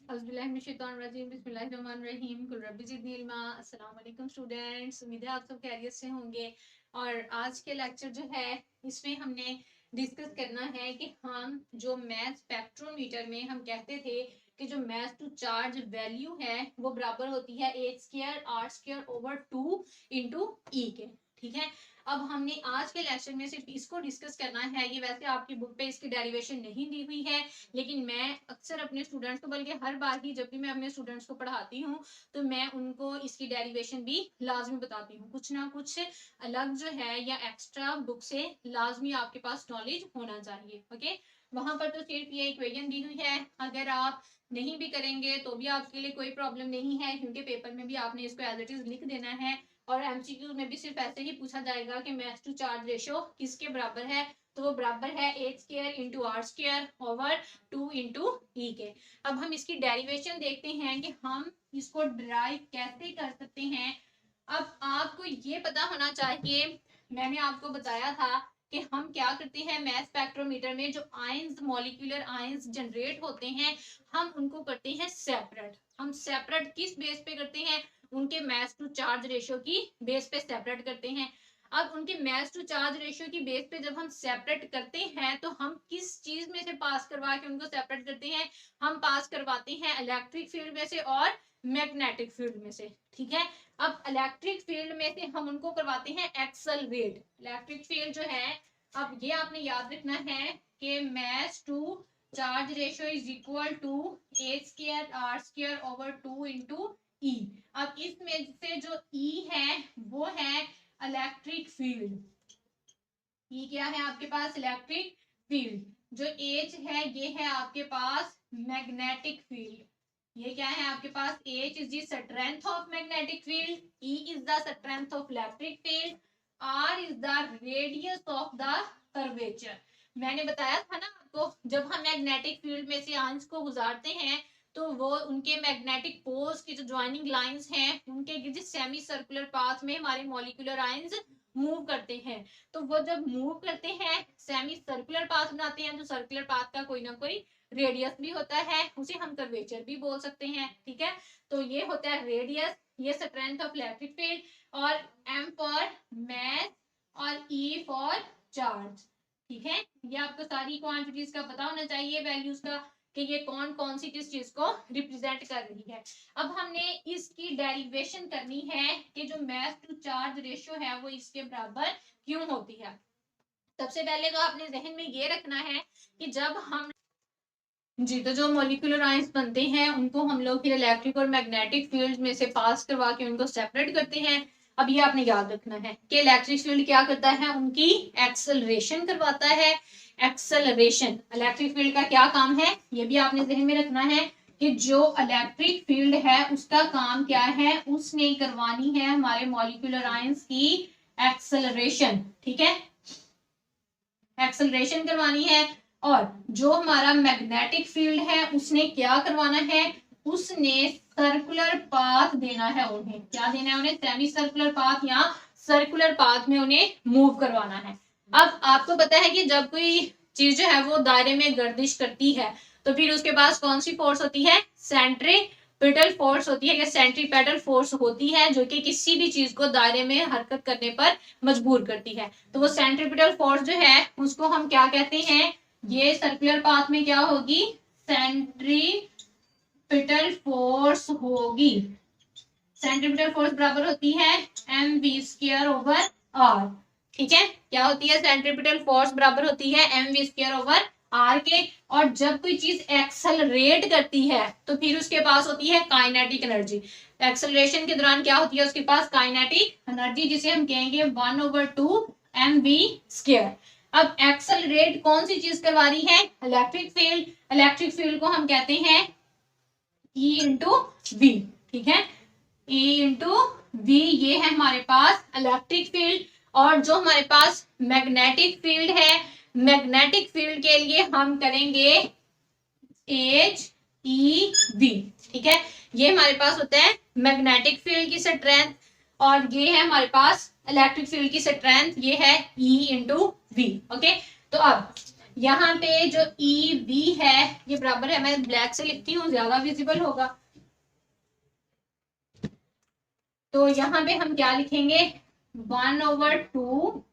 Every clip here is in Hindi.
अस्सलाम स्टूडेंट्स, उम्मीद है आप सब खैरियत से होंगे। और आज के लेक्चर जो है इसमें हमने डिस्कस करना है कि हम जो मैथ स्पेक्ट्रोमीटर में हम कहते थे कि जो मैथ टू चार्ज वैल्यू है वो बराबर होती है H square R square over 2 into E K. ठीक है, अब हमने आज के लेक्चर में सिर्फ इसको डिस्कस करना है। ये वैसे आपकी बुक पे इसकी डेरिवेशन नहीं दी हुई है, लेकिन मैं अक्सर अपने स्टूडेंट्स को, बल्कि हर बार ही जब भी मैं अपने स्टूडेंट्स को पढ़ाती हूँ तो मैं उनको इसकी डेरिवेशन भी लाजमी बताती हूँ। कुछ ना कुछ अलग जो है या एक्स्ट्रा बुक से लाजमी आपके पास नॉलेज होना चाहिए। ओके, वहां पर तो सिर्फ ये इक्वेशन दी हुई है, अगर आप नहीं भी करेंगे तो भी आपके लिए कोई प्रॉब्लम नहीं है, क्योंकि पेपर में भी आपने इसको एज इट इज लिख देना है। और एमसीक्यू में भी सिर्फ ऐसे ही पूछा जाएगा कि मैथ टू चार्ज रेशो किसके बराबर है, तो वो बराबर है H square into R square over 2 into E K. अब हम इसकी डेरिवेशन देखते हैं कि हम इसको ड्राइव कैसे कर सकते हैं। अब आपको ये पता होना चाहिए, मैंने आपको बताया था कि हम क्या करते हैं मैथ स्पेक्ट्रोमीटर में जो आयंस, मॉलिक्यूलर आयंस जनरेट होते हैं, हम उनको करते हैं सेपरेट। हम सेपरेट किस बेस पे करते हैं, उनके मैथ टू चार्ज रेशियो की बेस पे सेपरेट करते हैं। अब उनके मैथ टू चार्ज रेशियो की बेस पे जब हम सेपरेट करते हैं तो हम किस चीज में से पास करवा के उनको सेपरेट करते हैं, हम पास करवाते हैं इलेक्ट्रिक फील्ड में से और मैग्नेटिक फील्ड में से। ठीक है, अब इलेक्ट्रिक फील्ड में से हम उनको करवाते हैं एक्सेलरेट। इलेक्ट्रिक फील्ड जो है, अब ये आपने याद रखना है कि mass to charge ratio is equal to A square R square over 2 into E. अब इसमें से जो ई है वो है इलेक्ट्रिक फील्ड। ये क्या है आपके पास, इलेक्ट्रिक फील्ड। जो एच है ये है आपके पास मैग्नेटिक फील्ड। ये क्या है आपके पास, H is the strength of magnetic field, E is the strength of electric field, R is the radius of the curvature. मैंने बताया था ना आपको, जब हम मैग्नेटिक फील्ड में से आयंस को गुजारते हैं तो वो उनके मैग्नेटिक पोल्स की जो ज्वाइनिंग लाइंस हैं उनके सेमी सर्कुलर पाथ में हमारे मॉलिक्यूलर आयंस मूव करते हैं। तो वो जब मूव करते हैं सेमी सर्कुलर पाथ बनाते हैं, तो सर्कुलर पाथ का कोई ना कोई रेडियस भी होता है, उसे हम कर्वेचर भी बोल सकते हैं। ठीक है, तो ये होता है रेडियस, ये स्ट्रेंथ ऑफ इलेक्ट्रिक फील्ड, और एम फॉर मैथ और ई फॉर चार्ज। ठीक है, ये आपको सारी क्वांटिटीज का पता होना चाहिए, वैल्यूज का, कि ये कौन कौन सी किस चीज को रिप्रेजेंट कर रही है। अब हमने इसकी डेरिवेशन करनी है कि जो मैथ टू चार्ज रेशियो है वो इसके बराबर क्यों होती है। सबसे पहले तो आपने जहन में ये रखना है कि जब हम जी, तो जो मॉलिक्यूलर आयंस बनते हैं उनको हम लोग फिर इलेक्ट्रिक और मैग्नेटिक फील्ड में से पास करवा के उनको सेपरेट करते हैं। अब ये आपने याद रखना है कि इलेक्ट्रिक फील्ड क्या करता है, उनकी एक्सेलरेशन करवाता है। एक्सेलरेशन, इलेक्ट्रिक फील्ड का क्या काम है, ये भी आपने जहन में रखना है कि जो इलेक्ट्रिक फील्ड है उसका काम क्या है, उसने करवानी है हमारे मॉलिक्यूलर आयंस की एक्सेलरेशन। ठीक है, एक्सेलरेशन करवानी है। और जो हमारा मैग्नेटिक फील्ड है उसने क्या करवाना है, उसने सर्कुलर पाथ देना है उन्हें। क्या देना है उन्हें, सेमी सर्कुलर पाथ या सर्कुलर पाथ में उन्हें मूव करवाना है। अब आपको पता है कि जब कोई चीज जो है वो दायरे में गर्दिश करती है तो फिर उसके पास कौन सी फोर्स होती है, सेंट्रीपिटल फोर्स होती है या सेंट्रीपेटल फोर्स होती है, जो कि किसी भी चीज को दायरे में हरकत करने पर मजबूर करती है। तो वो सेंट्रीपिटल फोर्स जो है उसको हम क्या कहते हैं, ये सर्कुलर पाथ में क्या होगी, सेंट्रीपिटल फोर्स होगी। सेंट्रीपिटल फोर्स बराबर होती है m v square over r. ठीक है, क्या होती है, सेंट्रीपिटल फोर्स बराबर होती है m v square over r के। और जब कोई चीज एक्सेलरेट करती है तो फिर उसके पास होती है काइनेटिक एनर्जी। एक्सेलरेशन के दौरान क्या होती है उसके पास, काइनेटिक एनर्जी, जिसे हम कहेंगे 1/2 एम वी स्क्वायर। अब एक्सेलरेट कौन सी चीज करवा रही है, इलेक्ट्रिक फील्ड। इलेक्ट्रिक फील्ड को हम कहते हैं ई इंटू वी। ठीक है, E इंटू वी, ये है हमारे पास इलेक्ट्रिक फील्ड। और जो हमारे पास मैग्नेटिक फील्ड है, मैग्नेटिक फील्ड के लिए हम करेंगे एच ई वी। ठीक है, ये हमारे पास होता है मैग्नेटिक फील्ड की स्ट्रेंथ, और ये है हमारे पास इलेक्ट्रिक फील्ड की स्ट्रेंथ, ये है E इंटू वी। ओके, तो अब यहाँ पे जो ई बी है ये बराबर है, मैं ब्लैक से लिखती हूँ ज्यादा विजिबल होगा। तो यहाँ पे हम क्या लिखेंगे 1/2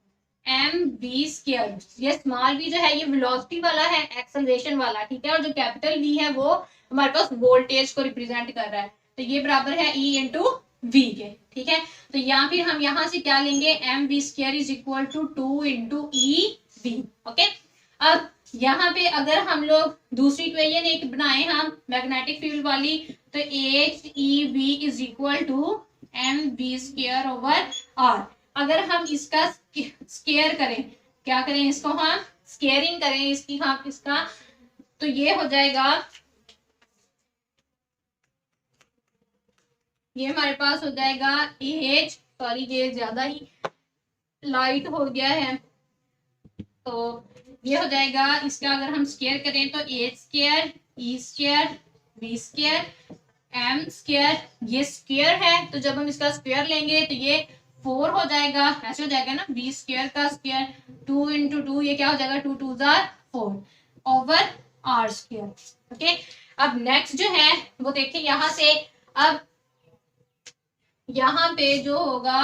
mv²। ये स्मॉल v जो है ये वेलोसिटी वाला है, एक्सेलरेशन वाला, ठीक है। और जो कैपिटल v है वो हमारे पास वोल्टेज को रिप्रेजेंट कर रहा है। तो ये बराबर है E इंटू वी के, ठीक है। तो या फिर हम यहाँ से क्या लेंगे mv² is equal to 2 into e v, okay. अब यहाँ पे अगर हम लोग दूसरी इक्वेशन एक बनाए हम मैग्नेटिक फील्ड वाली, तो h e v is equal to mv² over r. अगर हम इसका स्केयर करें, क्या करें इसको हम स्केयरिंग करें इसकी, हम इसका, तो ये हो जाएगा, ये हमारे पास हो जाएगा एच, सॉरी ये ज्यादा ही लाइट हो गया है, तो ये हो जाएगा इसका अगर हम स्केयर करें तो एच² ई² वी² m², ये स्क्वायर है तो जब हम इसका स्क्वायर लेंगे तो ये 4 हो जाएगा, ऐसे हो जाएगा ना, b² का स्क्वायर 2 इंटू 2, ये क्या हो जाएगा 2 2 4 ओवर r², ओके। अब नेक्स्ट जो है वो देखिए यहां से, अब यहाँ पे जो होगा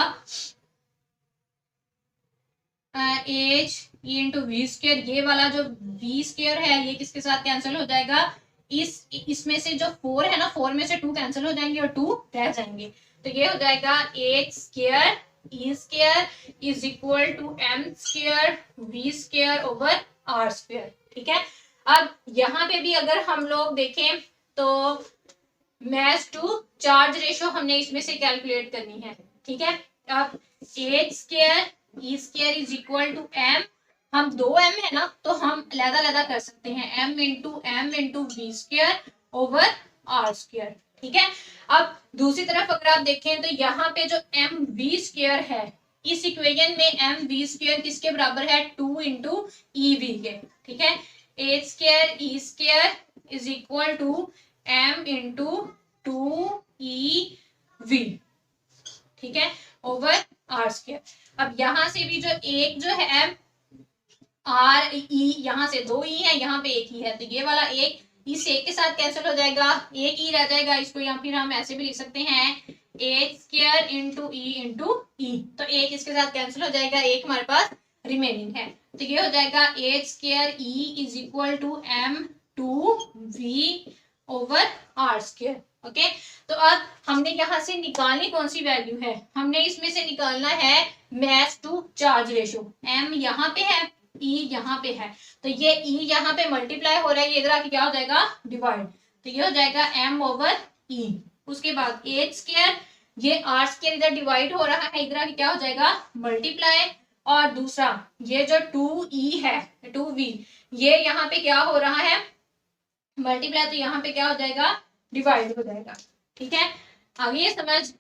एच ई इंटू वी², ये वाला जो v² है ये किसके साथ कैंसिल हो जाएगा, इसमें से जो 4 है ना, 4 में से 2 कैंसिल हो जाएंगे और 2 रह जाएंगे। तो ये हो जाएगा h² e² is equal to m² v² over r², ठीक है। अब यहाँ पे भी अगर हम लोग देखें तो मैस टू चार्ज रेशो हमने इसमें से कैलकुलेट करनी है, ठीक है। अब h² e² is equal to m, हम 2m है ना तो हम अलग-अलग कर सकते हैं, m into v² over r², ठीक है। अब दूसरी तरफ अगर आप देखें तो यहाँ पे जो mv² है, इस इक्वेशन में mv² किसके बराबर है 2 इंटू ev के, ठीक है। h² e² is equal to m into 2ev, ठीक है, ओवर r²। अब यहां से भी जो एक जो है आर ई, यहाँ से 2 ई है, यहाँ पे एक ही है, तो ये वाला एक इस एक के साथ कैंसिल हो जाएगा, एक ई रह जाएगा, इसको या फिर हम ऐसे भी लिख सकते हैं h² इंटू ई, तो एक इसके साथ कैंसिल हो जाएगा, एक हमारे पास रिमेनिंग है, तो ये हो जाएगा h² e is equal to m2v over r², okay. तो अब हमने यहाँ से निकालनी कौन सी वैल्यू है, हमने इसमें से निकालना है mass to charge ratio, m यहाँ पे है ई यहाँ पे है, तो ये ई यहाँ पे मल्टीप्लाई हो रहा है, ये इधर आके क्या हो जाएगा डिवाइड, तो ये हो जाएगा m ओवर ई। उसके बाद h², ये r² इधर डिवाइड हो रहा है, इधर आके क्या हो जाएगा मल्टीप्लाई, और दूसरा ये जो 2e है 2v, ये यहाँ पे क्या हो रहा है मल्टीप्लाई, तो यहाँ पे क्या हो जाएगा डिवाइड हो जाएगा, ठीक है। आगे ये समझ,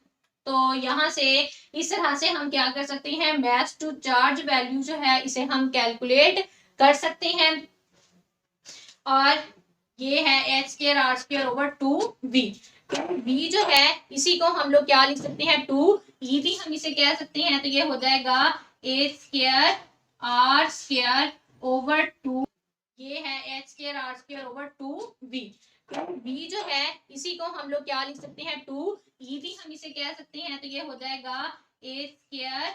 तो यहाँ से इस तरह से हम क्या कर सकते हैं, मैस टू चार्ज वैल्यू जो है इसे हम कैलकुलेट कर सकते हैं, और ये है h² r² over 2v। v जो है इसी को हम लोग क्या लिख सकते हैं 2ev, हम इसे कह सकते हैं, तो ये हो जाएगा h² r² ओवर 2, ये है h² r² over 2v। v जो है इसी को हम लोग क्या लिख सकते हैं 2ev, हम इसे कह सकते हैं, तो ये हो जाएगा h²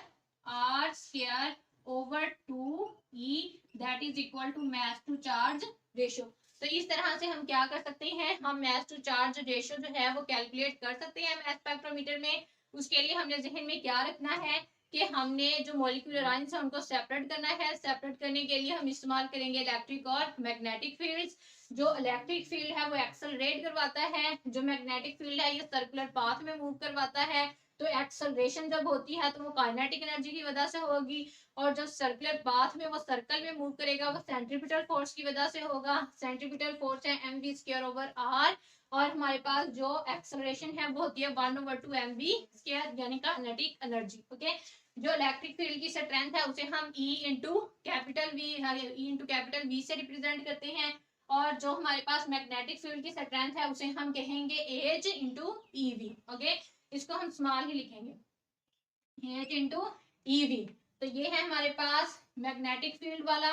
r² over 2e, that is equal to mass to charge ratio. तो इस तरह से हम क्या कर सकते हैं, हम मैस टू चार्ज रेशो जो है वो कैलकुलेट कर सकते हैं मैस स्पेक्ट्रोमीटर में। उसके लिए हमने जहन में क्या रखना है कि हमने जो मॉलिक्यूलर आयंस है उनको सेपरेट करना है। सेपरेट करने के लिए हम इस्तेमाल करेंगे इलेक्ट्रिक और मैग्नेटिक फील्ड्स। जो इलेक्ट्रिक फील्ड है वो एक्सेलरेट करवाता है, जो मैग्नेटिक फील्ड है ये सर्कुलर पाथ में मूव करवाता है। तो एक्सेलरेशन जब होती है तो वो काइनेटिक एनर्जी की वजह से होगी, और जो सर्कुलर पाथ में वो सर्कल में मूव करेगा वो सेंट्रीपिटल फोर्स की वजह से होगा। सेंट्रीपिटल फोर्स है mv² ओवर r, और हमारे पास जो एक्सेलरेशन है वो होती है 1/2 mv², यानी काइनेटिक एनर्जी, ओके। जो इलेक्ट्रिक फील्ड की स्ट्रेंथ है उसे हम E इंटू कैपिटल V से रिप्रेजेंट करते हैं, और जो हमारे पास मैग्नेटिक फील्ड की स्ट्रेंथ है उसे हम कहेंगे H इंटू EV, ओके। इसको हम स्मॉल ही लिखेंगे H इंटू EV। तो ये है हमारे पास मैग्नेटिक फील्ड वाला,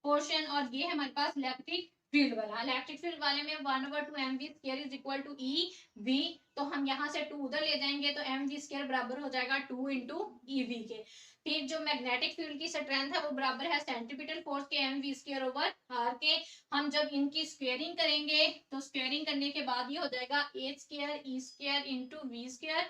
पोर्शन, और ये है हमारे पास इलेक्ट्रिक फील्ड वाला। इलेक्ट्रिक फील्ड वाले में 1/2 mv² is equal to e v, तो हम यहाँ से 2 उधर ले जाएंगे तो mv² बराबर हो जाएगा 2 इंटू ई वी के। फिर जो मैग्नेटिक फील्ड की स्ट्रेंथ है वो बराबर है सेंट्रीपिटल फोर्स के mv² ओवर आर के। हम जब इनकी स्क्वेयरिंग करेंगे तो स्क्वेयरिंग करने के बाद ये हो जाएगा h² into v²,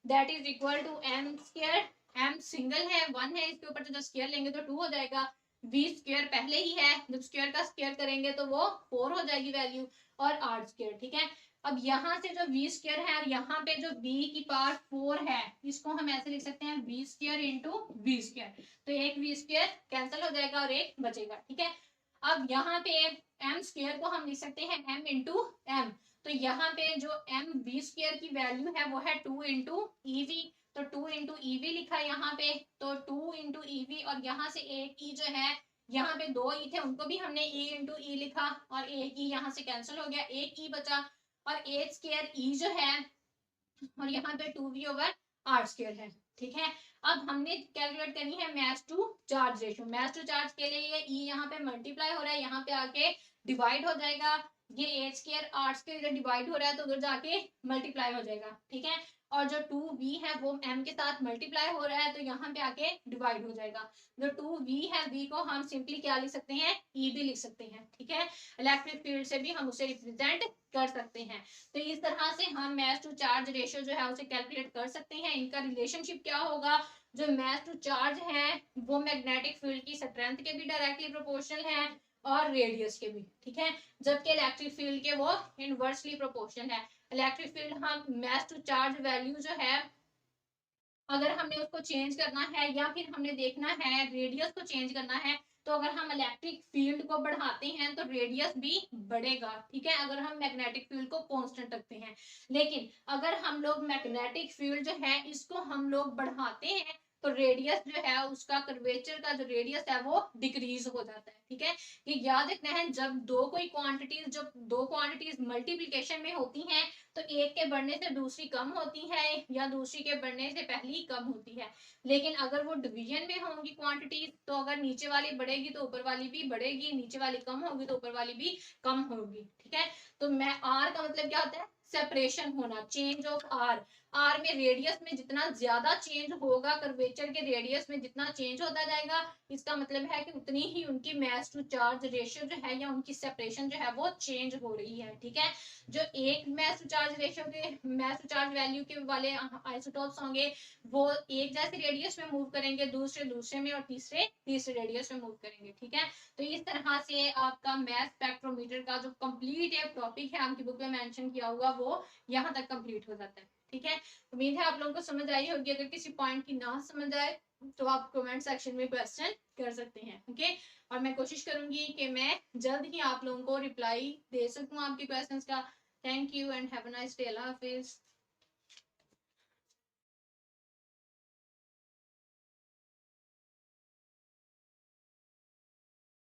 that is equal to m²। m single है 1 है, इसके ऊपर जो स्क्वायर लेंगे तो 2 हो जाएगा, v² पहले ही है, जब स्क्वायर का स्क्वायर करेंगे तो वो 4 हो जाएगी वैल्यू, और r²। ठीक है, अब यहाँ से जो v² है और यहाँ पे जो v की पावर 4 है, इसको हम ऐसे लिख सकते हैं v² इंटू v², तो एक v² कैंसिल हो जाएगा और एक बचेगा। ठीक है, अब यहाँ पे m² को हम लिख सकते हैं m इंटू m, तो यहाँ पे जो mv² की वैल्यू है वो है 2 इंटू ईवी, तो 2 इंटू ईवी लिखा यहाँ पे, तो 2 इंटू ईवी, और यहाँ से एक ई जो है, यहाँ पे 2 ई थे उनको भी हमने ई इंटू ई लिखा, और एक ई यहाँ से कैंसिल हो गया, एक ई बचा, और h² ई जो है, और यहाँ पे 2v ओवर r² है। ठीक है, अब हमने कैलकुलेट करनी है mass to charge ratio. Mass to charge के लिए ये ई यहाँ पे मल्टीप्लाई हो रहा है, यहाँ पे आके डिवाइड हो जाएगा, ये h² r² इधर डिवाइड हो रहा है तो उधर जाके मल्टीप्लाई हो जाएगा। ठीक है, और जो 2v है वो m के साथ मल्टीप्लाई हो रहा है तो यहाँ पे आके डिवाइड हो जाएगा। जो 2v है, v को हम सिंपली क्या लिख सकते हैं, e भी लिख सकते हैं। ठीक है, इलेक्ट्रिक फील्ड से भी हम उसे रिप्रेजेंट कर सकते हैं। तो इस तरह से हम मास टू चार्ज रेशियो जो है उसे कैलकुलेट कर सकते हैं। इनका रिलेशनशिप क्या होगा, जो मास टू चार्ज है वो मैग्नेटिक फील्ड की स्ट्रेंथ के भी डायरेक्टली प्रोपोर्शनल है और रेडियस के भी। ठीक है, जबकि इलेक्ट्रिक फील्ड के वो इनवर्सली प्रोपोर्शनल है। इलेक्ट्रिक फील्ड हम मास टू चार्ज वैल्यू जो है, अगर हमने उसको चेंज करना है या फिर हमने देखना है रेडियस को चेंज करना है, तो अगर हम इलेक्ट्रिक फील्ड को बढ़ाते हैं तो रेडियस भी बढ़ेगा। ठीक है, अगर हम मैग्नेटिक फील्ड को कांस्टेंट रखते हैं, लेकिन अगर हम लोग मैग्नेटिक फील्ड जो है इसको हम लोग बढ़ाते हैं तो रेडियस जो है उसका, कर्वेचर का जो रेडियस है वो डिक्रीज हो जाता है। ठीक है, ये याद रखना है, जब दो क्वांटिटीज मल्टीप्लीकेशन में होती हैं तो एक के बढ़ने से दूसरी कम होती है या दूसरी के बढ़ने से पहली कम होती है। लेकिन अगर वो डिवीजन में होंगी क्वांटिटीज, तो अगर नीचे वाली बढ़ेगी तो ऊपर वाली भी बढ़ेगी, नीचे वाली कम होगी तो ऊपर वाली भी कम होगी। ठीक है, तो मैं आर का मतलब क्या होता है, सेपरेशन होना, चेंज ऑफ आर। आर में रेडियस में जितना ज्यादा चेंज होगा, कर्वेचर के रेडियस में जितना चेंज होता जाएगा, इसका मतलब है कि उतनी ही उनकी मास टू चार्ज रेशियो जो है या उनकी सेपरेशन जो है वो चेंज हो रही है। ठीक है, जो एक मास टू चार्ज रेशियो के, मास टू चार्ज वैल्यू के वाले आइसोटोप्स होंगे वो एक जैसे रेडियस में मूव करेंगे, दूसरे में, और तीसरे रेडियस में मूव करेंगे। ठीक है, तो इस तरह से आपका मास स्पेक्ट्रोमीटर का जो कंप्लीट एक टॉपिक है आपकी बुक में मेंशन किया हुआ वो यहाँ तक कंप्लीट हो जाता है। ठीक है, उम्मीद है आप लोगों को समझ आई होगी। अगर किसी पॉइंट की ना समझ आए तो आप कमेंट सेक्शन में क्वेश्चन कर सकते हैं। ओके, और मैं कोशिश करूंगी कि मैं जल्द ही आप लोगों को रिप्लाई दे सकूं आपके क्वेश्चंस का। Thank you and have a nice day. Allah Hafiz.